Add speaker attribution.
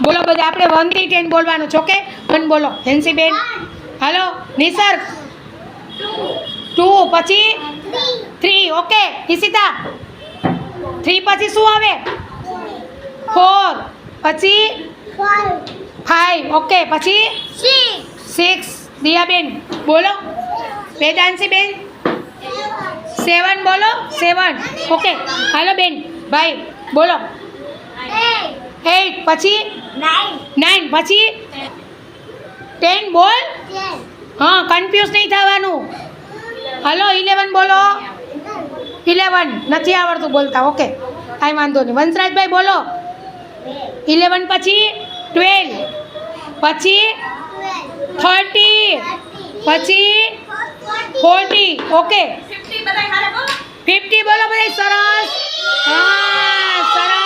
Speaker 1: બોલો બધા આપણે 1 થી 10 બોલવાનું છે. ઓકે 1 બોલો હેન્સીબેન. હાલો નિસર્ગ 2 પછી 3. ઓકે ઈશિતા 3 પછી શું આવે? 4 પછી 5. ઓકે પછી 6. દિયાબેન બોલો. વેદાંશીબેન 7 બોલો 7. ઓકે હાલો બેન ભાઈ બોલો. 8 પછી 9 પછી 10 બોલ. હા કન્ફ્યુઝ નહીં થવાનું. હાલો 11 બોલો. 11 નથી આવડતું બોલતા. ઓકે કાંઈ વાંધો નહીં. વંશરાજભાઈ બોલો. 11 પછી 12 પછી 30 પછી 40. ઓકે 50 બોલો બધા. સરસ. હા સરસ.